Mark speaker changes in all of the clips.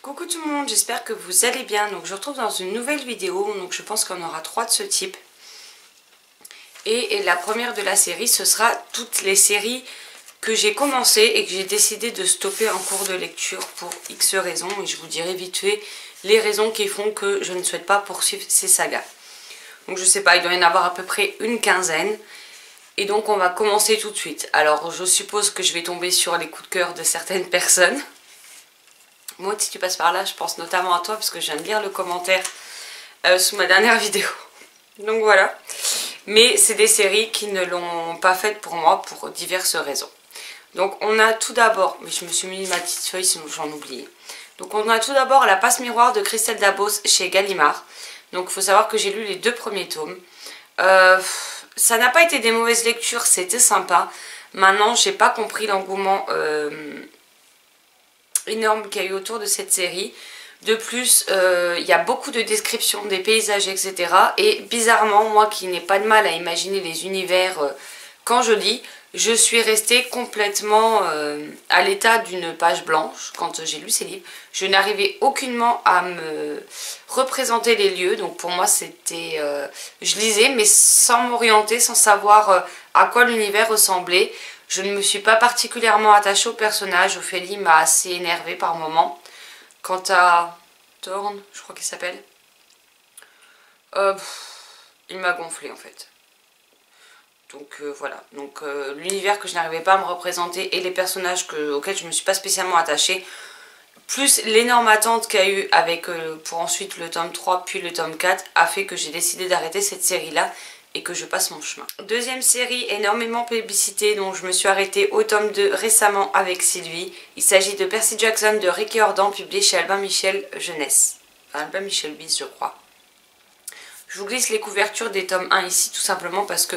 Speaker 1: Coucou tout le monde, j'espère que vous allez bien. Donc je vous retrouve dans une nouvelle vidéo. Donc je pense qu'on aura 3 de ce type. Et la première de la série, ce sera toutes les séries que j'ai commencé et que j'ai décidé de stopper en cours de lecture pour X raisons. Et je vous dirai vite fait les raisons qui font que je ne souhaite pas poursuivre ces sagas. Donc je sais pas, il doit y en avoir à peu près une quinzaine. Et donc on va commencer tout de suite. Alors je suppose que je vais tomber sur les coups de cœur de certaines personnes. Moi, si tu passes par là, je pense notamment à toi parce que je viens de lire le commentaire sous ma dernière vidéo. Donc voilà. Mais c'est des séries qui ne l'ont pas faite pour moi pour diverses raisons. Donc on a tout d'abord, mais je me suis mis ma petite feuille sinon j'en oubliais. Donc on a tout d'abord La Passe Miroir de Christelle Dabos chez Gallimard. Donc il faut savoir que j'ai lu les 2 premiers tomes. Ça n'a pas été des mauvaises lectures, c'était sympa. Maintenant, j'ai pas compris l'engouement énorme qu'il y a eu autour de cette série. De plus, il y a beaucoup de descriptions des paysages, etc. Et bizarrement, moi qui n'ai pas de mal à imaginer les univers quand je lis, je suis restée complètement à l'état d'une page blanche quand j'ai lu ces livres. Je n'arrivais aucunement à me représenter les lieux. Donc pour moi, c'était... je lisais, mais sans m'orienter, sans savoir à quoi l'univers ressemblait. Je ne me suis pas particulièrement attachée au personnage. Ophélie m'a assez énervée par moments. Quant à Thorne, je crois qu'il s'appelle, il m'a gonflé en fait. Donc voilà, donc l'univers que je n'arrivais pas à me représenter et les personnages auxquels je ne me suis pas spécialement attachée, plus l'énorme attente qu'il y a eu avec, pour ensuite le tome 3 puis le tome 4, a fait que j'ai décidé d'arrêter cette série-là et que je passe mon chemin. Deuxième série énormément plébiscitée dont je me suis arrêtée au tome 2 récemment avec Sylvie. Il s'agit de Percy Jackson de Ricky Ordan, publié chez Albin Michel Jeunesse. Enfin, Albin Michel Bis, je crois. Je vous glisse les couvertures des tomes 1 ici, tout simplement parce que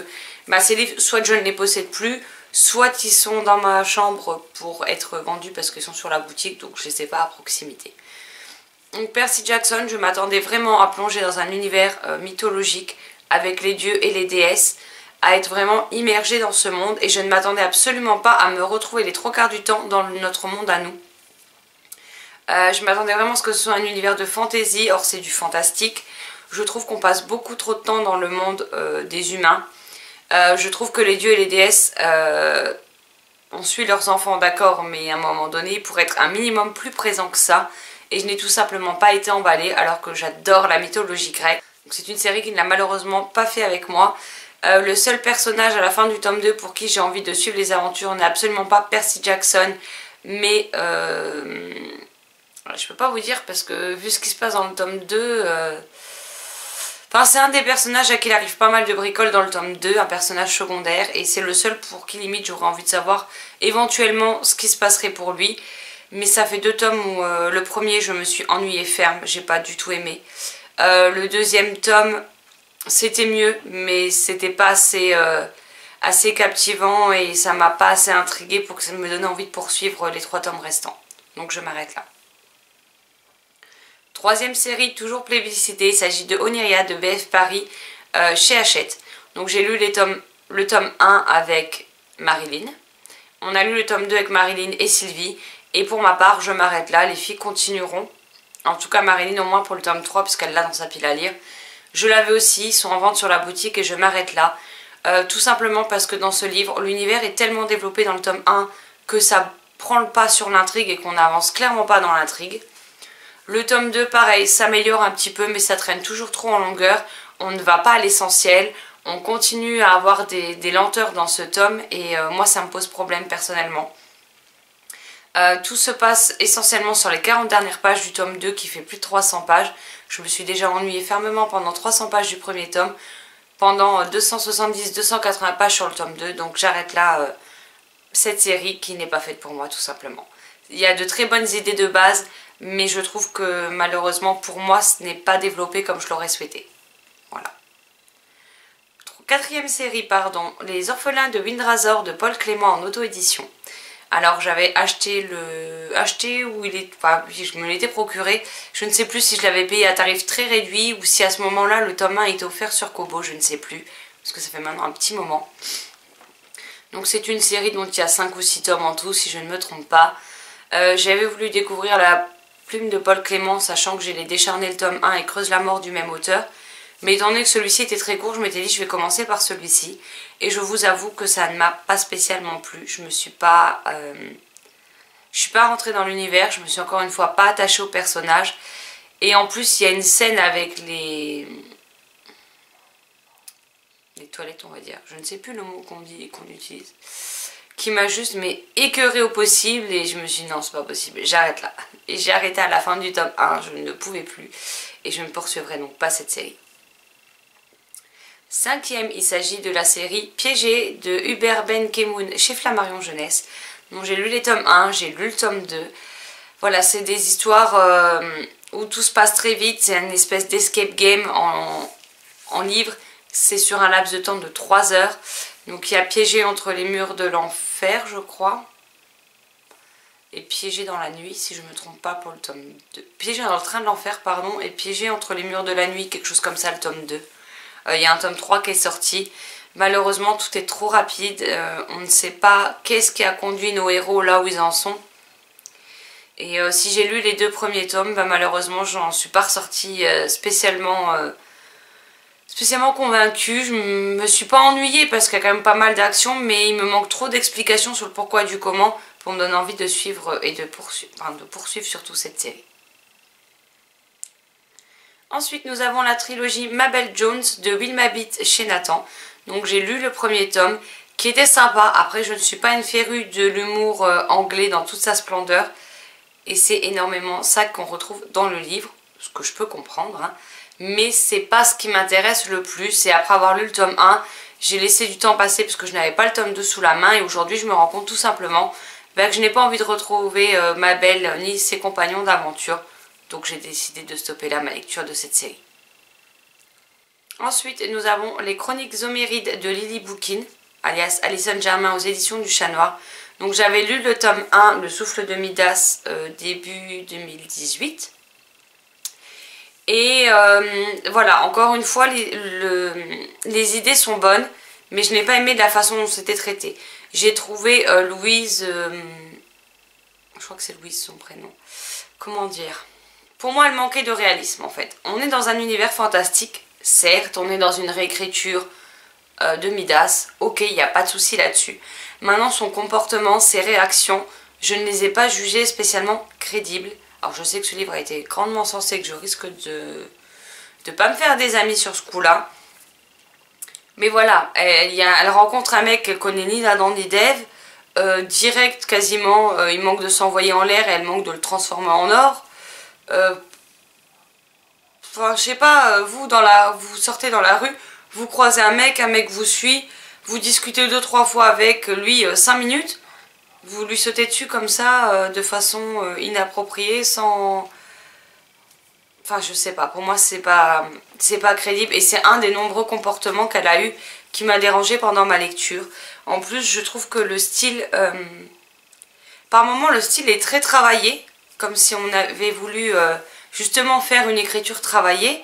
Speaker 1: ces livres, soit je ne les possède plus, soit ils sont dans ma chambre pour être vendus parce qu'ils sont sur la boutique, donc je ne les ai pas à proximité. Donc Percy Jackson, je m'attendais vraiment à plonger dans un univers mythologique avec les dieux et les déesses, à être vraiment immergée dans ce monde, et je ne m'attendais absolument pas à me retrouver les 3/4 du temps dans notre monde à nous. Je m'attendais vraiment à ce que ce soit un univers de fantasy, or c'est du fantastique. Je trouve qu'on passe beaucoup trop de temps dans le monde des humains. Je trouve que les dieux et les déesses, on suit leurs enfants, d'accord, mais à un moment donné, pour être un minimum plus présent que ça, et je n'ai tout simplement pas été emballée, alors que j'adore la mythologie grecque. C'est une série qui ne l'a malheureusement pas fait avec moi. Le seul personnage à la fin du tome 2 pour qui j'ai envie de suivre les aventures n'est absolument pas Percy Jackson, mais je peux pas vous dire parce que vu ce qui se passe dans le tome 2, enfin, c'est un des personnages à qui il arrive pas mal de bricoles dans le tome 2, un personnage secondaire, et c'est le seul pour qui limite j'aurais envie de savoir éventuellement ce qui se passerait pour lui. Mais ça fait 2 tomes où le premier je me suis ennuyée ferme, j'ai pas du tout aimé. Le deuxième tome, c'était mieux, mais c'était pas assez captivant et ça m'a pas assez intriguée pour que ça me donne envie de poursuivre les 3 tomes restants. Donc je m'arrête là. Troisième série, toujours plébiscitée, il s'agit de Oniria de BF Paris chez Hachette. Donc j'ai lu le tome 1 avec Marilyn. On a lu le tome 2 avec Marilyn et Sylvie. Et pour ma part, je m'arrête là, les filles continueront. En tout cas Marilyn au moins pour le tome 3 puisqu'elle l'a dans sa pile à lire. Je l'avais aussi, ils sont en vente sur la boutique et je m'arrête là. Tout simplement parce que dans ce livre, l'univers est tellement développé dans le tome 1 que ça prend le pas sur l'intrigue et qu'on n'avance clairement pas dans l'intrigue. Le tome 2 pareil, s'améliore un petit peu mais ça traîne toujours trop en longueur. On ne va pas à l'essentiel, on continue à avoir des lenteurs dans ce tome et moi ça me pose problème personnellement. Tout se passe essentiellement sur les 40 dernières pages du tome 2 qui fait plus de 300 pages. Je me suis déjà ennuyée fermement pendant 300 pages du premier tome, pendant 270-280 pages sur le tome 2, donc j'arrête là cette série qui n'est pas faite pour moi tout simplement. Il y a de très bonnes idées de base, mais je trouve que malheureusement pour moi ce n'est pas développé comme je l'aurais souhaité. Voilà. Quatrième série, pardon, Les Orphelins de Windrazor de Paul Clément en auto-édition. Alors j'avais acheté ou je me l'étais procuré, je ne sais plus si je l'avais payé à tarif très réduit ou si à ce moment-là le tome 1 était offert sur Kobo, je ne sais plus, parce que ça fait maintenant un petit moment. Donc c'est une série dont il y a 5 ou 6 tomes en tout si je ne me trompe pas. J'avais voulu découvrir la Plume de Paul Clément, sachant que j'ai Les Décharnés le tome 1 et Creuse la mort du même auteur. Mais étant donné que celui-ci était très court, je m'étais dit je vais commencer par celui-ci. Et je vous avoue que ça ne m'a pas spécialement plu. Je suis pas rentrée dans l'univers, je me suis encore une fois pas attachée au personnage. Et en plus, il y a une scène avec les toilettes, on va dire. Je ne sais plus le mot qu'on utilise. Qui m'a juste écœurée au possible. Et je me suis dit non, c'est pas possible, j'arrête là. Et j'ai arrêté à la fin du tome 1, je ne pouvais plus. Et je ne poursuivrai donc pas cette série. Cinquième, il s'agit de la série Piégé de Hubert Ben Kemoun chez Flammarion Jeunesse. Donc j'ai lu les tomes 1, j'ai lu le tome 2. Voilà, c'est des histoires où tout se passe très vite. C'est une espèce d'escape game en livre. C'est sur un laps de temps de 3 heures. Donc il y a Piégé entre les murs de l'enfer, je crois. Et Piégé dans la nuit, si je ne me trompe pas pour le tome 2. Piégé dans le train de l'enfer, pardon. Et Piégé entre les murs de la nuit, quelque chose comme ça, le tome 2. Il y a un tome 3 qui est sorti. Malheureusement, tout est trop rapide. On ne sait pas qu'est-ce qui a conduit nos héros là où ils en sont. Et si j'ai lu les 2 premiers tomes, bah, malheureusement, j'en suis pas ressortie spécialement convaincue. Je me suis pas ennuyée parce qu'il y a quand même pas mal d'action, mais il me manque trop d'explications sur le pourquoi du comment pour me donner envie de suivre et de poursuivre surtout cette série. Ensuite, nous avons la trilogie Mabel Jones de Wilma Beat chez Nathan. Donc j'ai lu le premier tome qui était sympa. Après, je ne suis pas une férue de l'humour anglais dans toute sa splendeur. Et c'est énormément ça qu'on retrouve dans le livre, ce que je peux comprendre. Hein. Mais c'est pas ce qui m'intéresse le plus. Et après avoir lu le tome 1, j'ai laissé du temps passer parce que je n'avais pas le tome 2 sous la main. Et aujourd'hui, je me rends compte tout simplement que je n'ai pas envie de retrouver Mabel ni ses compagnons d'aventure. Donc j'ai décidé de stopper là ma lecture de cette série. Ensuite, nous avons les Chroniques Homérides de Lily Bouquin, alias Alison Germain aux éditions du Chat Noir. Donc j'avais lu le tome 1, Le Souffle de Midas, début 2018. Et voilà, encore une fois, les idées sont bonnes, mais je n'ai pas aimé de la façon dont c'était traité. J'ai trouvé Louise... je crois que c'est Louise son prénom. Comment dire ? Pour moi, elle manquait de réalisme en fait. On est dans un univers fantastique, certes, on est dans une réécriture de Midas, ok, il n'y a pas de souci là-dessus. Maintenant, son comportement, ses réactions, je ne les ai pas jugées spécialement crédibles. Alors, je sais que ce livre a été grandement censé, que je risque de ne pas me faire des amis sur ce coup-là. Mais voilà, elle rencontre un mec qu'elle connaît ni d'Adam ni d'Ève, direct quasiment, il manque de s'envoyer en l'air et elle manque de le transformer en or. Enfin, je sais pas, vous sortez dans la rue, vous croisez un mec vous suit, vous discutez 2-3 fois avec lui 5 minutes, vous lui sautez dessus comme ça de façon inappropriée, sans... Enfin, je sais pas, pour moi c'est pas crédible et c'est un des nombreux comportements qu'elle a eu qui m'a dérangée pendant ma lecture. En plus, je trouve que le style... par moments, le style est très travaillé, comme si on avait voulu justement faire une écriture travaillée.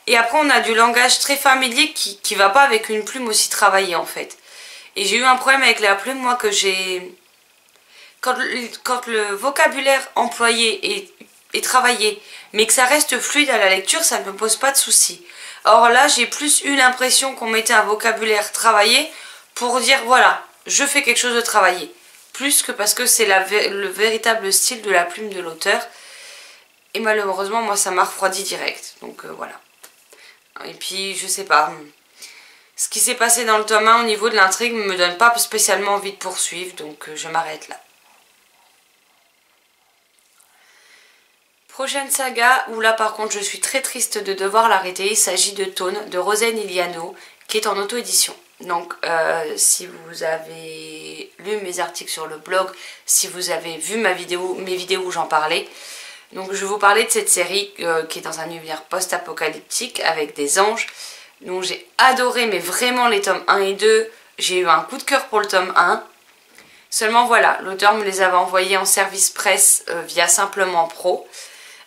Speaker 1: Et après, on a du langage très familier qui va pas avec une plume aussi travaillée, en fait. Et j'ai eu un problème avec la plume, moi, que j'ai... Quand le vocabulaire employé est travaillé, mais que ça reste fluide à la lecture, ça ne me pose pas de soucis. Or là, j'ai plus eu l'impression qu'on mettait un vocabulaire travaillé pour dire, voilà, je fais quelque chose de travaillé. Plus que parce que c'est le véritable style de la plume de l'auteur. Et malheureusement, moi, ça m'a refroidi direct. Donc voilà. Et puis, je sais pas. Ce qui s'est passé dans le tome 1 au niveau de l'intrigue ne me donne pas spécialement envie de poursuivre. Donc je m'arrête là. Prochaine saga, où là par contre je suis très triste de devoir l'arrêter. Il s'agit de Tone, de Rosen Iliano, qui est en auto-édition. Donc si vous avez lu mes articles sur le blog, si vous avez vu mes vidéos où j'en parlais, donc je vais vous parler de cette série qui est dans un univers post-apocalyptique avec des anges. Donc j'ai adoré, mais vraiment, les tomes 1 et 2, j'ai eu un coup de cœur pour le tome 1. Seulement voilà, l'auteur me les avait envoyés en service presse via Simplement Pro.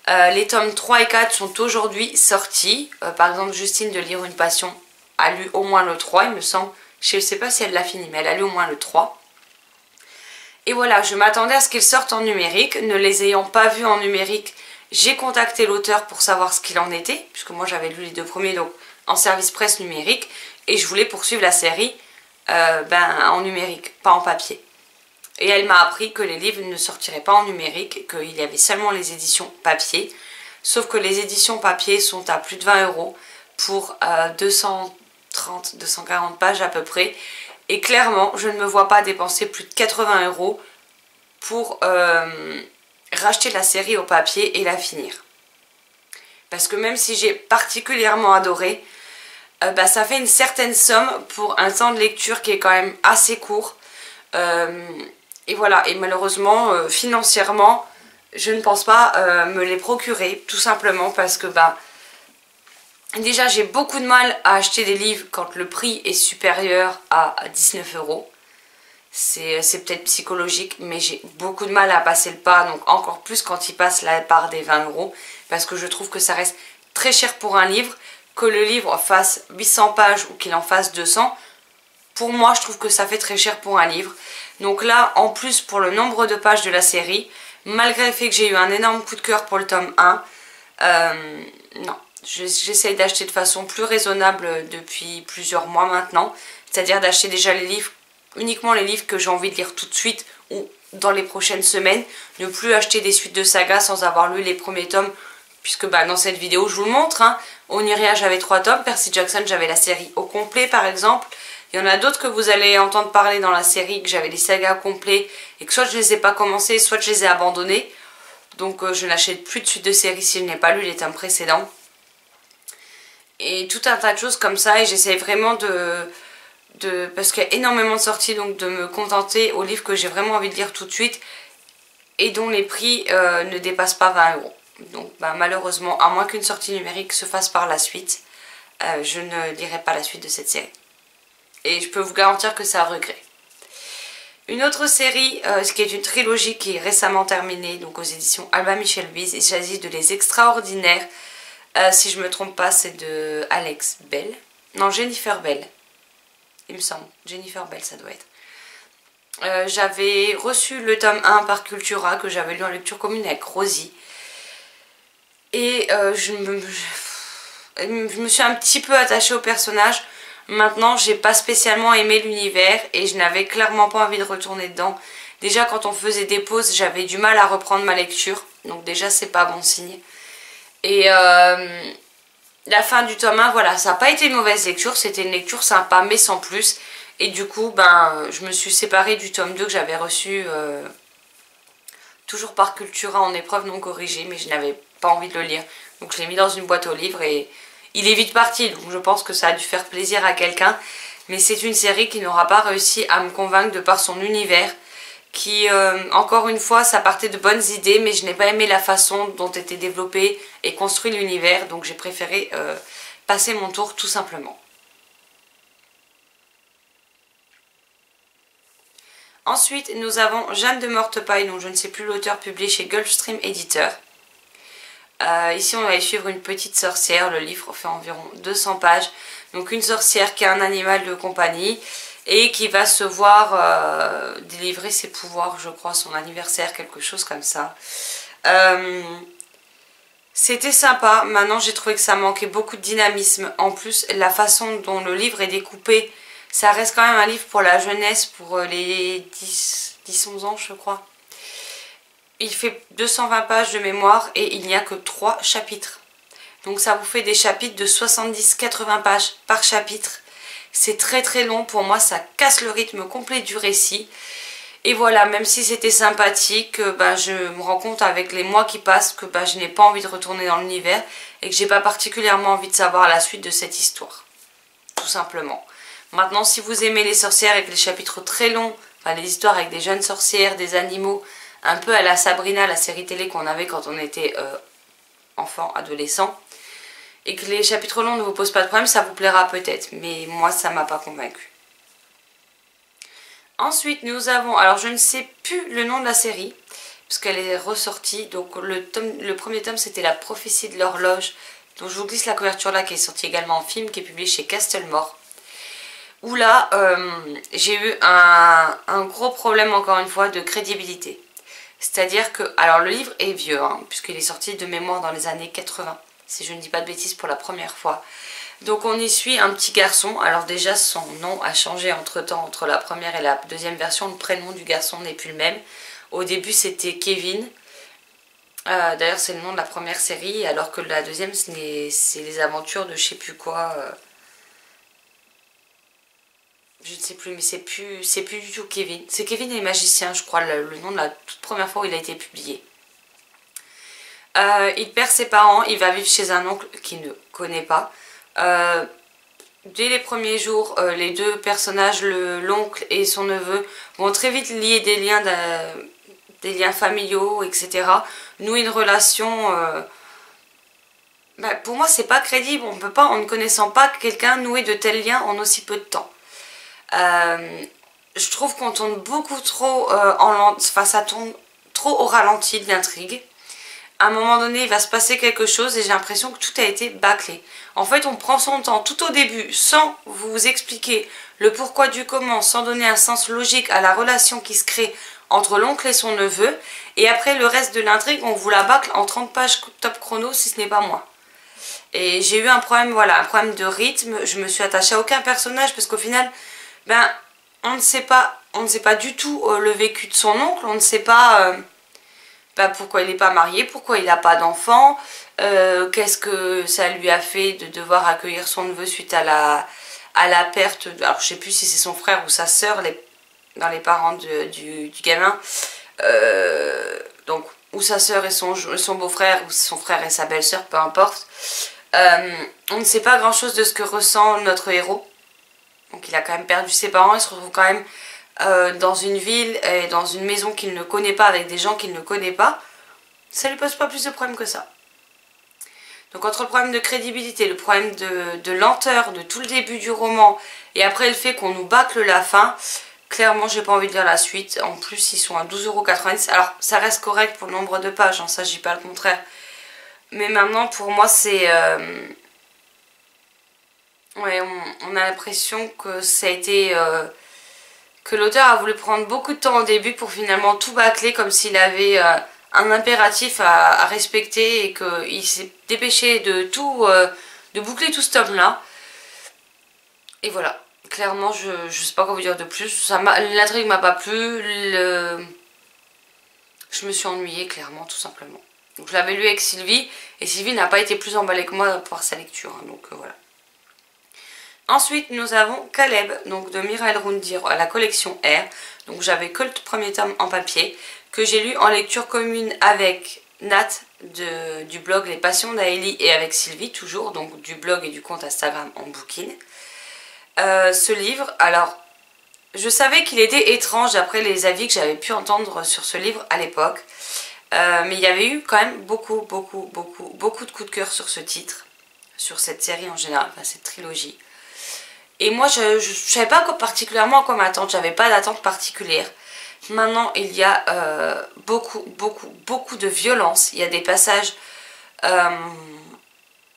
Speaker 1: Les tomes 3 et 4 sont aujourd'hui sortis. Par exemple, Justine de Lire une Passion a lu au moins le 3, il me semble. Je ne sais pas si elle l'a fini, mais elle a lu au moins le 3. Et voilà, je m'attendais à ce qu'ils sortent en numérique. Ne les ayant pas vus en numérique, J'ai contacté l'auteur pour savoir ce qu'il en était, puisque moi j'avais lu les 2 premiers donc en service presse numérique, et je voulais poursuivre la série en numérique, pas en papier. Et elle m'a appris que les livres ne sortiraient pas en numérique, qu'il y avait seulement les éditions papier, sauf que les éditions papier sont à plus de 20 € pour 230-240 pages à peu près, et clairement je ne me vois pas dépenser plus de 80 € pour racheter la série au papier et la finir. Parce que même si j'ai particulièrement adoré, ça fait une certaine somme pour un temps de lecture qui est quand même assez court. Et voilà, et malheureusement, financièrement, je ne pense pas me les procurer, tout simplement parce que déjà j'ai beaucoup de mal à acheter des livres quand le prix est supérieur à 19 €. C'est peut-être psychologique, mais j'ai beaucoup de mal à passer le pas, donc encore plus quand il passe la barre des 20 €, parce que je trouve que ça reste très cher pour un livre, que le livre fasse 800 pages ou qu'il en fasse 200. Pour moi, je trouve que ça fait très cher pour un livre. Donc là, en plus, pour le nombre de pages de la série, malgré le fait que j'ai eu un énorme coup de cœur pour le tome 1, non, j'essaye d'acheter de façon plus raisonnable depuis plusieurs mois maintenant, c'est-à-dire d'acheter déjà les livres, uniquement les livres que j'ai envie de lire tout de suite ou dans les prochaines semaines, ne plus acheter des suites de sagas sans avoir lu les premiers tomes, puisque dans cette vidéo je vous le montre, hein. Oniria j'avais 3 tomes, Percy Jackson j'avais la série au complet par exemple. Il y en a d'autres que vous allez entendre parler dans la série, que j'avais les sagas complets et que soit je les ai pas commencés, soit je les ai abandonnés. Donc je n'achète plus de suite de série si je n'ai pas lu les tomes précédents. Et tout un tas de choses comme ça, et j'essaie vraiment parce qu'il y a énormément de sorties, donc de me contenter aux livres que j'ai vraiment envie de lire tout de suite et dont les prix ne dépassent pas 20 €. Donc malheureusement, à moins qu'une sortie numérique se fasse par la suite, je ne lirai pas la suite de cette série. Et je peux vous garantir que c'est un regret. Une autre série, ce qui est une trilogie qui est récemment terminée, donc aux éditions Albin Michel-Bise, il s'agit de Les Extraordinaires. Si je ne me trompe pas, c'est de Alex Bell. Non, Jennifer Bell. Il me semble. Jennifer Bell, ça doit être. J'avais reçu le tome 1 par Cultura, que j'avais lu en lecture commune avec Rosie. Et je me suis un petit peu attachée au personnage. Maintenant, j'ai pas spécialement aimé l'univers et je n'avais clairement pas envie de retourner dedans. Déjà, quand on faisait des pauses, j'avais du mal à reprendre ma lecture. Donc déjà, c'est pas bon signe. Et la fin du tome 1, voilà, ça n'a pas été une mauvaise lecture. C'était une lecture sympa, mais sans plus. Et du coup, je me suis séparée du tome 2 que j'avais reçu toujours par Cultura en épreuve non corrigée. Mais je n'avais pas envie de le lire. Donc je l'ai mis dans une boîte aux livres et il est vite parti, donc je pense que ça a dû faire plaisir à quelqu'un. Mais c'est une série qui n'aura pas réussi à me convaincre de par son univers. Qui, encore une fois, ça partait de bonnes idées, mais je n'ai pas aimé la façon dont était développé et construit l'univers. Donc j'ai préféré passer mon tour tout simplement. Ensuite, nous avons Jeanne de Mortepaille, dont je ne sais plus l'auteur, publié chez Gulfstream Éditeur. Ici on va y suivre une petite sorcière, le livre fait environ 200 pages, donc une sorcière qui a un animal de compagnie et qui va se voir délivrer ses pouvoirs, je crois, son anniversaire, quelque chose comme ça. C'était sympa, maintenant j'ai trouvé que ça manquait beaucoup de dynamisme, en plus la façon dont le livre est découpé, ça reste quand même un livre pour la jeunesse, pour les 10-11 ans je crois. Il fait 220 pages de mémoire et il n'y a que 3 chapitres. Donc ça vous fait des chapitres de 70-80 pages par chapitre. C'est très très long, pour moi ça casse le rythme complet du récit. Et voilà, même si c'était sympathique, je me rends compte avec les mois qui passent que je n'ai pas envie de retourner dans l'univers et que j'ai pas particulièrement envie de savoir la suite de cette histoire. Tout simplement. Maintenant, si vous aimez les sorcières avec les chapitres très longs, les histoires avec des jeunes sorcières, des animaux, un peu à la Sabrina, la série télé qu'on avait quand on était enfant, adolescent, et que les chapitres longs ne vous posent pas de problème, ça vous plaira peut-être, mais moi ça m'a pas convaincu. Ensuite nous avons, alors je ne sais plus le nom de la série, parce qu'elle est ressortie, donc le premier tome c'était La prophétie de l'horloge, dont je vous glisse la couverture là, qui est sortie également en film, qui est publié chez Castlemore. Où là j'ai eu un gros problème encore une fois de crédibilité. C'est-à-dire que, alors le livre est vieux, hein, puisqu'il est sorti de mémoire dans les années 80, si je ne dis pas de bêtises, pour la première fois. Donc on y suit un petit garçon. Alors déjà son nom a changé entre temps, entre la première et la deuxième version. Le prénom du garçon n'est plus le même. Au début c'était Kevin. D'ailleurs c'est le nom de la première série, alors que la deuxième c'est les aventures de je sais plus quoi. Je ne sais plus, mais c'est plus du tout Kevin. C'est Kevin et les magiciens, je crois, le nom de la toute première fois où il a été publié. Il perd ses parents, il va vivre chez un oncle qu'il ne connaît pas. Dès les premiers jours, les deux personnages, l'oncle et son neveu, vont très vite lier des liens familiaux, etc. Nouer une relation... pour moi, c'est pas crédible. On peut pas, en ne connaissant pas quelqu'un, nouer de tels liens en aussi peu de temps. Je trouve qu'on tourne beaucoup trop ça tourne trop au ralenti de l'intrigue. À un moment donné, il va se passer quelque chose et j'ai l'impression que tout a été bâclé. En fait, on prend son temps tout au début sans vous expliquer le pourquoi du comment, sans donner un sens logique à la relation qui se crée entre l'oncle et son neveu. Et après, le reste de l'intrigue, on vous la bâcle en 30 pages top chrono, si ce n'est pas moins. Et j'ai eu un problème, voilà, un problème de rythme. Je me suis attachée à aucun personnage parce qu'au final, on ne sait pas du tout le vécu de son oncle. On ne sait pas... pourquoi il n'est pas marié, pourquoi il n'a pas d'enfant, qu'est-ce que ça lui a fait de devoir accueillir son neveu suite à la perte, alors je sais plus si c'est son frère ou sa sœur, dans les parents du gamin, donc ou sa sœur et son beau-frère, ou son frère et sa belle-sœur, peu importe. On ne sait pas grand-chose de ce que ressent notre héros, donc il a quand même perdu ses parents, il se retrouve quand même dans une ville et dans une maison qu'il ne connaît pas avec des gens qu'il ne connaît pas, ça lui pose pas plus de problèmes que ça. Donc entre le problème de crédibilité, le problème de lenteur de tout le début du roman et après le fait qu'on nous bâcle la fin, clairement j'ai pas envie de lire la suite. En plus ils sont à 12,90 €. Alors ça reste correct pour le nombre de pages, hein, ça je dis pas le contraire. Mais maintenant pour moi c'est... ouais, on a l'impression que ça a été... que l'auteur a voulu prendre beaucoup de temps au début pour finalement tout bâcler comme s'il avait un impératif à respecter et qu'il s'est dépêché de boucler tout ce tome là. Et voilà, clairement je sais pas quoi vous dire de plus, l'intrigue m'a pas plu, je me suis ennuyée clairement tout simplement. Donc je l'avais lu avec Sylvie et Sylvie n'a pas été plus emballée que moi par sa lecture, hein, donc voilà. Ensuite, nous avons Caleb, donc de Mirael Rundir, à la collection R. Donc j'avais que le premier tome en papier, que j'ai lu en lecture commune avec Nat du blog Les Passions d'Aélie et avec Sylvie, toujours, donc du blog et du compte Instagram en bouquine. Ce livre, alors, je savais qu'il était étrange d'après les avis que j'avais pu entendre sur ce livre à l'époque. Mais il y avait eu quand même beaucoup de coups de cœur sur ce titre, sur cette série en général, enfin cette trilogie. Et moi, je ne savais pas particulièrement à quoi m'attendre, j'avais pas d'attente particulière. Maintenant, il y a beaucoup de violence. Il y a des passages,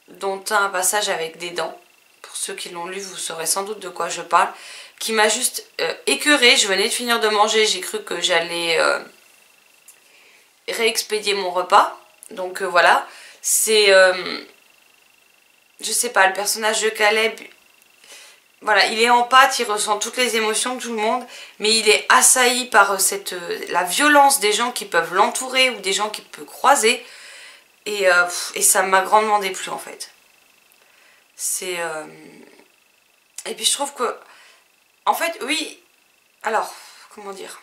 Speaker 1: dont un passage avec des dents. Pour ceux qui l'ont lu, vous saurez sans doute de quoi je parle. Qui m'a juste écœurée. Je venais de finir de manger, j'ai cru que j'allais réexpédier mon repas. Donc voilà, c'est... je sais pas, le personnage de Caleb... Voilà, il est en pâte, il ressent toutes les émotions de tout le monde, mais il est assailli par la violence des gens qui peuvent l'entourer ou des gens qu'il peut croiser. Et ça m'a grandement déplu en fait. C'est... Et puis je trouve que... En fait, oui... Alors, comment dire?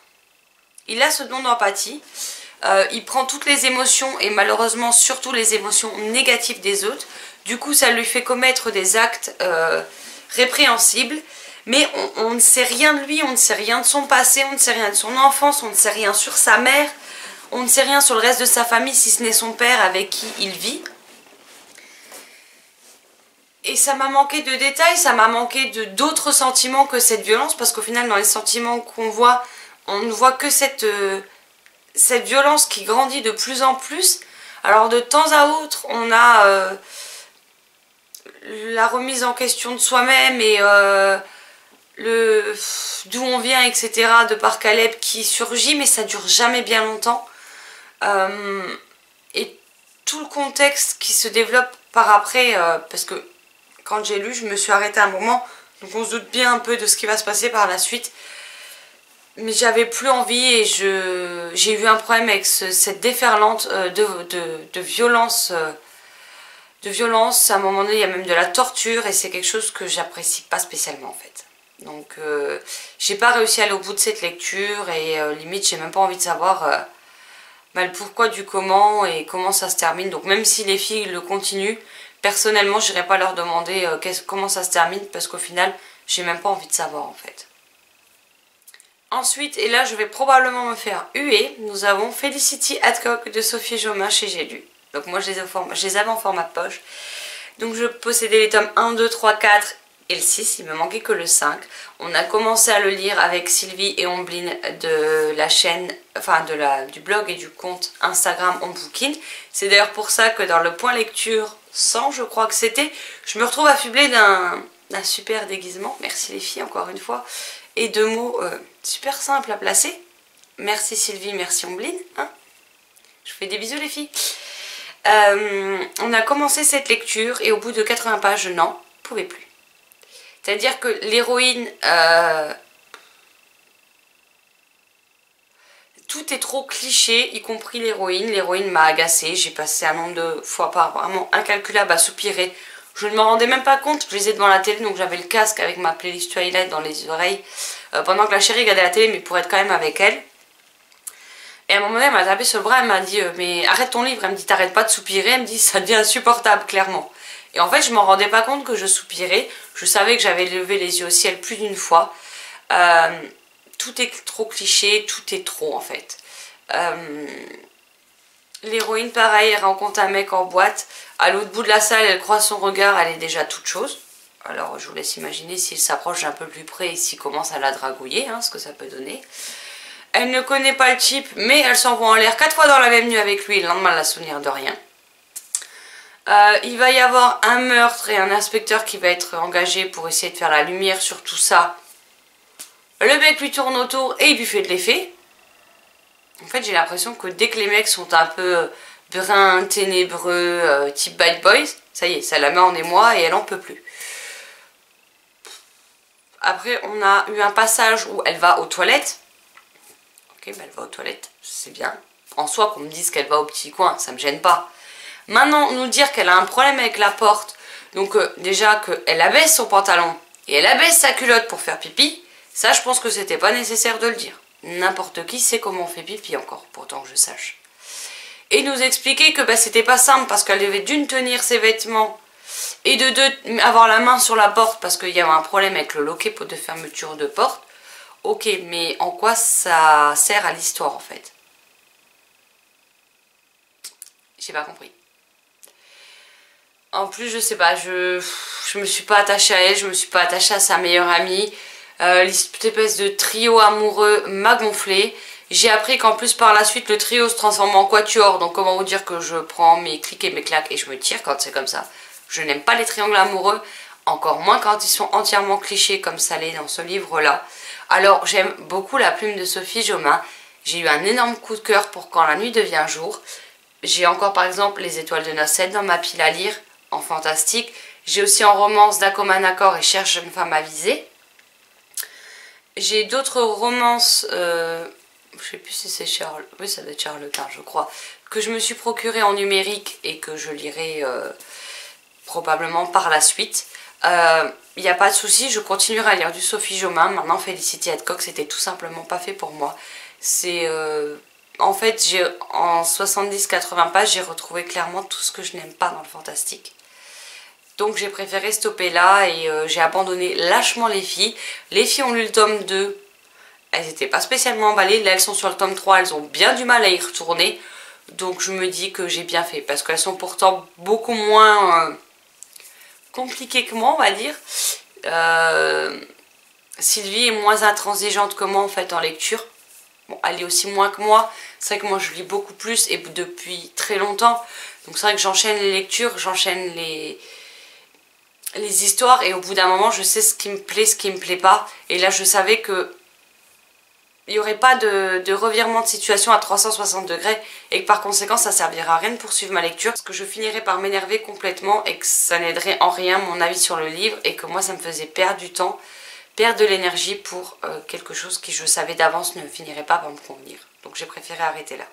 Speaker 1: Il a ce don d'empathie. Il prend toutes les émotions et malheureusement surtout les émotions négatives des autres. Du coup, ça lui fait commettre des actes... répréhensible, mais on ne sait rien de lui, on ne sait rien de son passé, on ne sait rien de son enfance, on ne sait rien sur sa mère, on ne sait rien sur le reste de sa famille si ce n'est son père avec qui il vit. Et ça m'a manqué de détails, ça m'a manqué d'autres sentiments que cette violence, parce qu'au final dans les sentiments qu'on voit, on ne voit que cette violence qui grandit de plus en plus. Alors de temps à autre on a... la remise en question de soi-même et d'où on vient, etc. de par Caleb qui surgit, mais ça dure jamais bien longtemps. Et tout le contexte qui se développe par après, parce que quand j'ai lu, je me suis arrêtée un moment, donc on se doute bien un peu de ce qui va se passer par la suite. Mais j'avais plus envie et j'ai eu un problème avec cette déferlante de violence. De violence, à un moment donné, il y a même de la torture et c'est quelque chose que j'apprécie pas spécialement en fait. Donc j'ai pas réussi à aller au bout de cette lecture et limite j'ai même pas envie de savoir le pourquoi du comment et comment ça se termine. Donc même si les filles le continuent, personnellement j'irai pas leur demander comment ça se termine parce qu'au final j'ai même pas envie de savoir en fait. Ensuite, et là je vais probablement me faire huer, nous avons Felicity Hadcock de Sophie Jomain chez J'ai lu. Donc moi je les avais en format poche. Donc je possédais les tomes 1, 2, 3, 4 et le 6, il me manquait que le 5. On a commencé à le lire avec Sylvie et Ombline de la chaîne, enfin du blog et du compte Instagram On Booking. C'est d'ailleurs pour ça que dans le point lecture 100, je crois que c'était, je me retrouve affublée d'un super déguisement. Merci les filles encore une fois. Et 2 mots super simples à placer. Merci Sylvie, merci Ombline. Hein, je vous fais des bisous les filles. On a commencé cette lecture et au bout de 80 pages, je n'en pouvais plus. C'est-à-dire que l'héroïne... tout est trop cliché, y compris l'héroïne. L'héroïne m'a agacée. J'ai passé un nombre de fois vraiment incalculable à soupirer. Je ne m'en rendais même pas compte. Je lisais devant la télé, donc j'avais le casque avec ma playlist Twilight dans les oreilles pendant que la chérie regardait la télé, mais pour être quand même avec elle. Et à un moment donné, elle m'a tapé sur le bras, elle m'a dit mais arrête ton livre. Elle me dit t'arrêtes pas de soupirer. Elle me dit ça devient insupportable, clairement. Et en fait, je m'en rendais pas compte que je soupirais. Je savais que j'avais levé les yeux au ciel plus d'une fois. Tout est trop cliché, tout est trop en fait. L'héroïne, pareil, elle rencontre un mec en boîte. À l'autre bout de la salle, elle croise son regard, elle est déjà toute chose. Alors, je vous laisse imaginer s'il s'approche un peu plus près et s'il commence à la dragouiller, hein, ce que ça peut donner. Elle ne connaît pas le type, mais elle s'envoie en l'air 4 fois dans la même nuit avec lui. Et le lendemain, elle n'a souvenir de rien. Il va y avoir un meurtre et un inspecteur qui va être engagé pour essayer de faire la lumière sur tout ça. Le mec lui tourne autour et il lui fait de l'effet. En fait, j'ai l'impression que dès que les mecs sont un peu bruns, ténébreux, type bad boys, ça y est, ça la met en émoi et elle en peut plus. Après, on a eu un passage où elle va aux toilettes. Ok, bah elle va aux toilettes, c'est bien. En soi, qu'on me dise qu'elle va au petit coin, ça me gêne pas. Maintenant, nous dire qu'elle a un problème avec la porte, donc déjà qu'elle abaisse son pantalon et elle abaisse sa culotte pour faire pipi, ça je pense que c'était pas nécessaire de le dire. N'importe qui sait comment on fait pipi encore, pourtant que je sache. Et nous expliquer que bah, c'était pas simple parce qu'elle devait d'une tenir ses vêtements et de deux avoir la main sur la porte parce qu'il y avait un problème avec le loquet de fermeture de porte. Ok, mais en quoi ça sert à l'histoire en fait? J'ai pas compris. En plus, je sais pas, je me suis pas attachée à elle, je me suis pas attachée à sa meilleure amie. Cette espèce de trio amoureux m'a gonflé. J'ai appris qu'en plus par la suite le trio se transforme en quatuor. Donc comment vous dire que je prends mes clics et mes claques et je me tire quand c'est comme ça. Je n'aime pas les triangles amoureux. Encore moins quand ils sont entièrement clichés comme ça l'est dans ce livre là. Alors j'aime beaucoup la plume de Sophie Jomain. J'ai eu un énorme coup de cœur pour Quand la nuit devient jour. J'ai encore par exemple Les étoiles de Nocette dans ma pile à lire en fantastique. J'ai aussi en romance D'un commun accord et Cherche une femme avisée. J'ai d'autres romances, je sais plus si c'est Charles, oui ça doit être Charles Quint je crois, que je me suis procuré en numérique et que je lirai probablement par la suite. Il n'y a pas de souci, je continuerai à lire du Sophie Jomain. Maintenant Felicity Hadcock c'était tout simplement pas fait pour moi. C'est en fait en 70-80 pages j'ai retrouvé clairement tout ce que je n'aime pas dans le fantastique. Donc j'ai préféré stopper là et j'ai abandonné lâchement les filles. Les filles ont lu le tome 2. Elles n'étaient pas spécialement emballées. Là elles sont sur le tome 3. Elles ont bien du mal à y retourner. Donc je me dis que j'ai bien fait. Parce qu'elles sont pourtant beaucoup moins compliquées que moi on va dire. Sylvie est moins intransigeante que moi en fait en lecture. Bon, elle lit aussi moins que moi. C'est vrai que moi je lis beaucoup plus et depuis très longtemps. Donc c'est vrai que j'enchaîne les lectures, j'enchaîne les histoires et au bout d'un moment je sais ce qui me plaît, ce qui me plaît pas. Et là je savais que il n'y aurait pas de revirement de situation à 360 degrés et que par conséquent ça servira à rien de poursuivre ma lecture parce que je finirais par m'énerver complètement et que ça n'aiderait en rien mon avis sur le livre et que moi ça me faisait perdre du temps, perdre de l'énergie pour quelque chose qui je savais d'avance ne finirait pas par me convenir. Donc j'ai préféré arrêter là.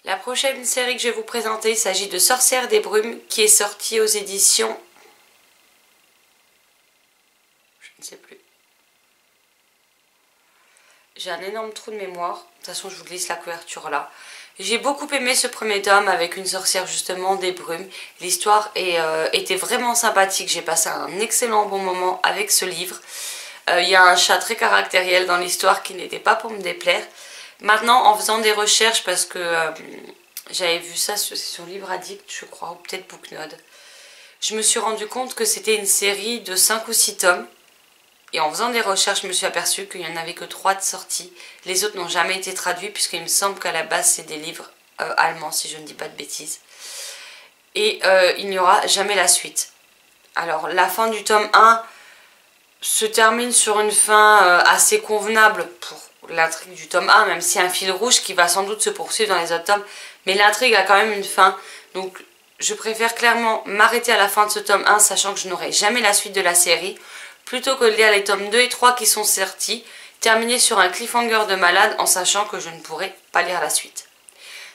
Speaker 1: La prochaine série que je vais vous présenter, il s'agit de Sorcières des Brumes qui est sortie aux éditions... Je ne sais plus. J'ai un énorme trou de mémoire. De toute façon, je vous glisse la couverture là. J'ai beaucoup aimé ce premier tome avec une sorcière justement des brumes. L'histoire était vraiment sympathique. J'ai passé un excellent bon moment avec ce livre. Il y a un chat très caractériel dans l'histoire qui n'était pas pour me déplaire. Maintenant, en faisant des recherches, parce que j'avais vu ça sur Livre Addict, je crois, ou peut-être Booknode, je me suis rendu compte que c'était une série de 5 ou 6 tomes. Et en faisant des recherches, je me suis aperçue qu'il n'y en avait que 3 de sortis. Les autres n'ont jamais été traduits puisqu'il me semble qu'à la base c'est des livres allemands si je ne dis pas de bêtises. Et il n'y aura jamais la suite. Alors la fin du tome 1 se termine sur une fin assez convenable pour l'intrigue du tome 1, même s'il y a un fil rouge qui va sans doute se poursuivre dans les autres tomes. Mais l'intrigue a quand même une fin. Donc je préfère clairement m'arrêter à la fin de ce tome 1 sachant que je n'aurai jamais la suite de la série, plutôt que de lire les tomes 2 et 3 qui sont sortis, terminer sur un cliffhanger de malade en sachant que je ne pourrai pas lire la suite.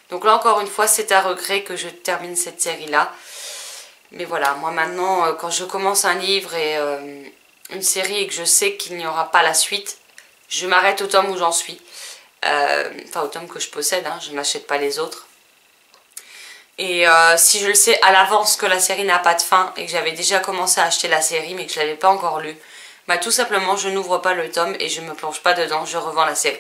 Speaker 1: Donc là encore une fois, c'est à regret que je termine cette série-là. Mais voilà, moi maintenant, quand je commence un livre et une série et que je sais qu'il n'y aura pas la suite, je m'arrête au tome où j'en suis. Enfin au tome que je possède, hein, je n'achète pas les autres. Et si je le sais à l'avance que la série n'a pas de fin et que j'avais déjà commencé à acheter la série mais que je ne l'avais pas encore lue, bah tout simplement je n'ouvre pas le tome et je ne me plonge pas dedans, je revends la série.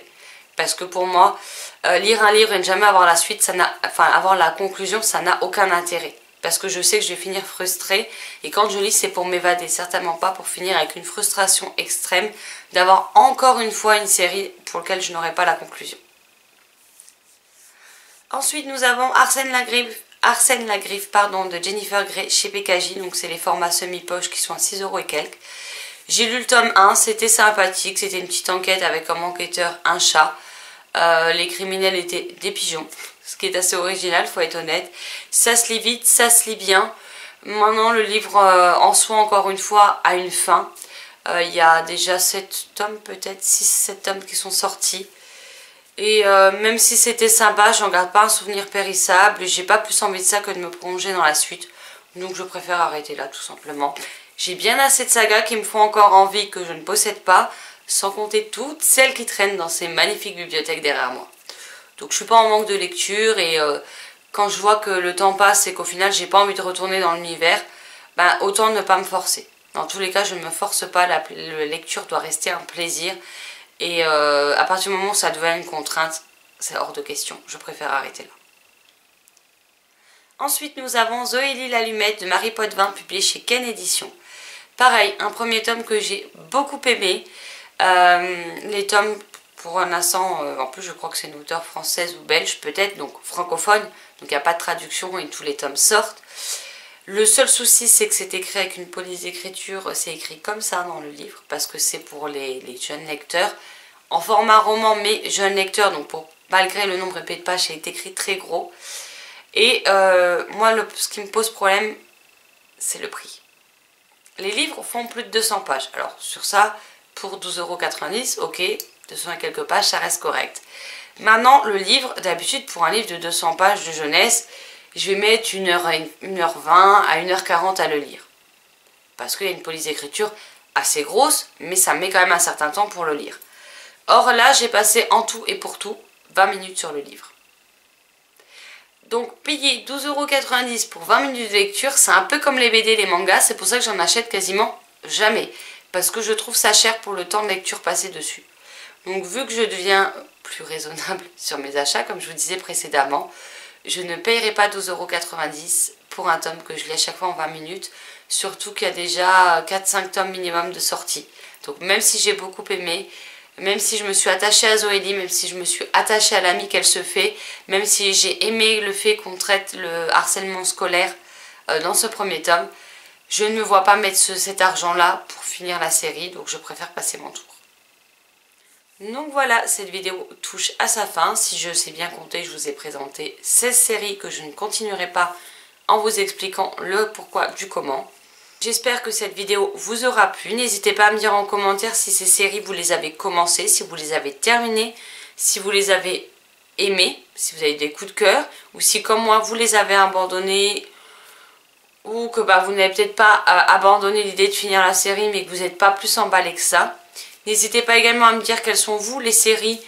Speaker 1: Parce que pour moi, lire un livre et ne jamais avoir la suite, avoir la conclusion, ça n'a aucun intérêt. Parce que je sais que je vais finir frustrée et quand je lis c'est pour m'évader, certainement pas pour finir avec une frustration extrême d'avoir encore une fois une série pour laquelle je n'aurai pas la conclusion. Ensuite nous avons Arsène Lagriffe de Jennifer Grey chez PKJ, donc c'est les formats semi-poche qui sont à 6 € et quelques. J'ai lu le tome 1, c'était sympathique, c'était une petite enquête avec comme enquêteur un chat. Les criminels étaient des pigeons, ce qui est assez original, faut être honnête. Ça se lit vite, ça se lit bien. Maintenant le livre en soi encore une fois a une fin. Il y a déjà 7 tomes, peut-être 6-7 tomes qui sont sortis. Et même si c'était sympa, j'en garde pas un souvenir périssable. J'ai pas plus envie de ça que de me plonger dans la suite. Donc je préfère arrêter là tout simplement. J'ai bien assez de sagas qui me font encore envie que je ne possède pas. Sans compter toutes celles qui traînent dans ces magnifiques bibliothèques derrière moi. Donc je suis pas en manque de lecture et quand je vois que le temps passe et qu'au final j'ai pas envie de retourner dans l'univers, ben, autant ne pas me forcer. Dans tous les cas je ne me force pas, la lecture doit rester un plaisir. Et à partir du moment où ça devient une contrainte, c'est hors de question. Je préfère arrêter là. Ensuite, nous avons Zoélie l'allumette de Marie Potvin, publié chez Ken Éditions. Pareil, un premier tome que j'ai beaucoup aimé. Les tomes, pour un instant, en plus je crois que c'est une auteure française ou belge peut-être, donc francophone. Donc il n'y a pas de traduction et tous les tomes sortent. Le seul souci, c'est que c'est écrit avec une police d'écriture, c'est écrit comme ça dans le livre, parce que c'est pour les jeunes lecteurs. En format roman, mais jeunes lecteurs, donc malgré le nombre épais de pages, c'est écrit très gros. Et moi, ce qui me pose problème, c'est le prix. Les livres font plus de 200 pages. Alors, sur ça, pour 12,90 €, ok, 200 et quelques pages, ça reste correct. Maintenant, le livre, d'habitude, pour un livre de 200 pages de jeunesse, je vais mettre 1h20 à 1h40 à le lire. Parce qu'il y a une police d'écriture assez grosse, mais ça met quand même un certain temps pour le lire. Or là, j'ai passé en tout et pour tout 20 minutes sur le livre. Donc payer 12,90 € pour 20 minutes de lecture, c'est un peu comme les BD, les mangas, c'est pour ça que j'en achète quasiment jamais. Parce que je trouve ça cher pour le temps de lecture passé dessus. Donc vu que je deviens plus raisonnable sur mes achats, comme je vous disais précédemment, je ne payerai pas 12,90 € pour un tome que je lis à chaque fois en 20 minutes. Surtout qu'il y a déjà 4-5 tomes minimum de sortie. Donc même si j'ai beaucoup aimé, même si je me suis attachée à Zoélie, même si je me suis attachée à l'amie qu'elle se fait, même si j'ai aimé le fait qu'on traite le harcèlement scolaire dans ce premier tome, je ne me vois pas mettre cet argent-là pour finir la série, donc je préfère passer mon tour. Donc voilà, cette vidéo touche à sa fin. Si je sais bien compter, je vous ai présenté 16 séries que je ne continuerai pas en vous expliquant le pourquoi du comment. J'espère que cette vidéo vous aura plu. N'hésitez pas à me dire en commentaire si ces séries vous les avez commencées, si vous les avez terminées, si vous les avez aimées, si vous avez des coups de cœur, ou si comme moi vous les avez abandonnées, ou que vous n'avez peut-être pas abandonné l'idée de finir la série mais que vous n'êtes pas plus emballé que ça. N'hésitez pas également à me dire quelles sont vous les séries,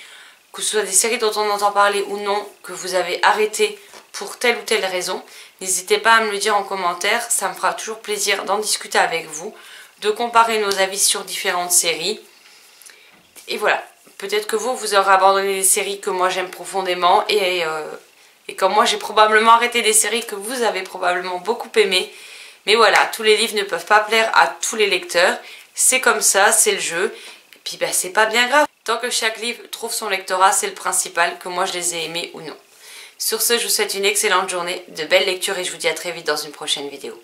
Speaker 1: que ce soit des séries dont on entend parler ou non, que vous avez arrêté pour telle ou telle raison. N'hésitez pas à me le dire en commentaire, ça me fera toujours plaisir d'en discuter avec vous, de comparer nos avis sur différentes séries. Et voilà, peut-être que vous aurez abandonné des séries que moi j'aime profondément et comme moi j'ai probablement arrêté des séries que vous avez probablement beaucoup aimées. Mais voilà, tous les livres ne peuvent pas plaire à tous les lecteurs, c'est comme ça, c'est le jeu. Et puis c'est pas bien grave. Tant que chaque livre trouve son lectorat, c'est le principal, que moi je les ai aimés ou non. Sur ce, je vous souhaite une excellente journée, de belles lectures et je vous dis à très vite dans une prochaine vidéo.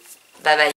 Speaker 1: Bye bye.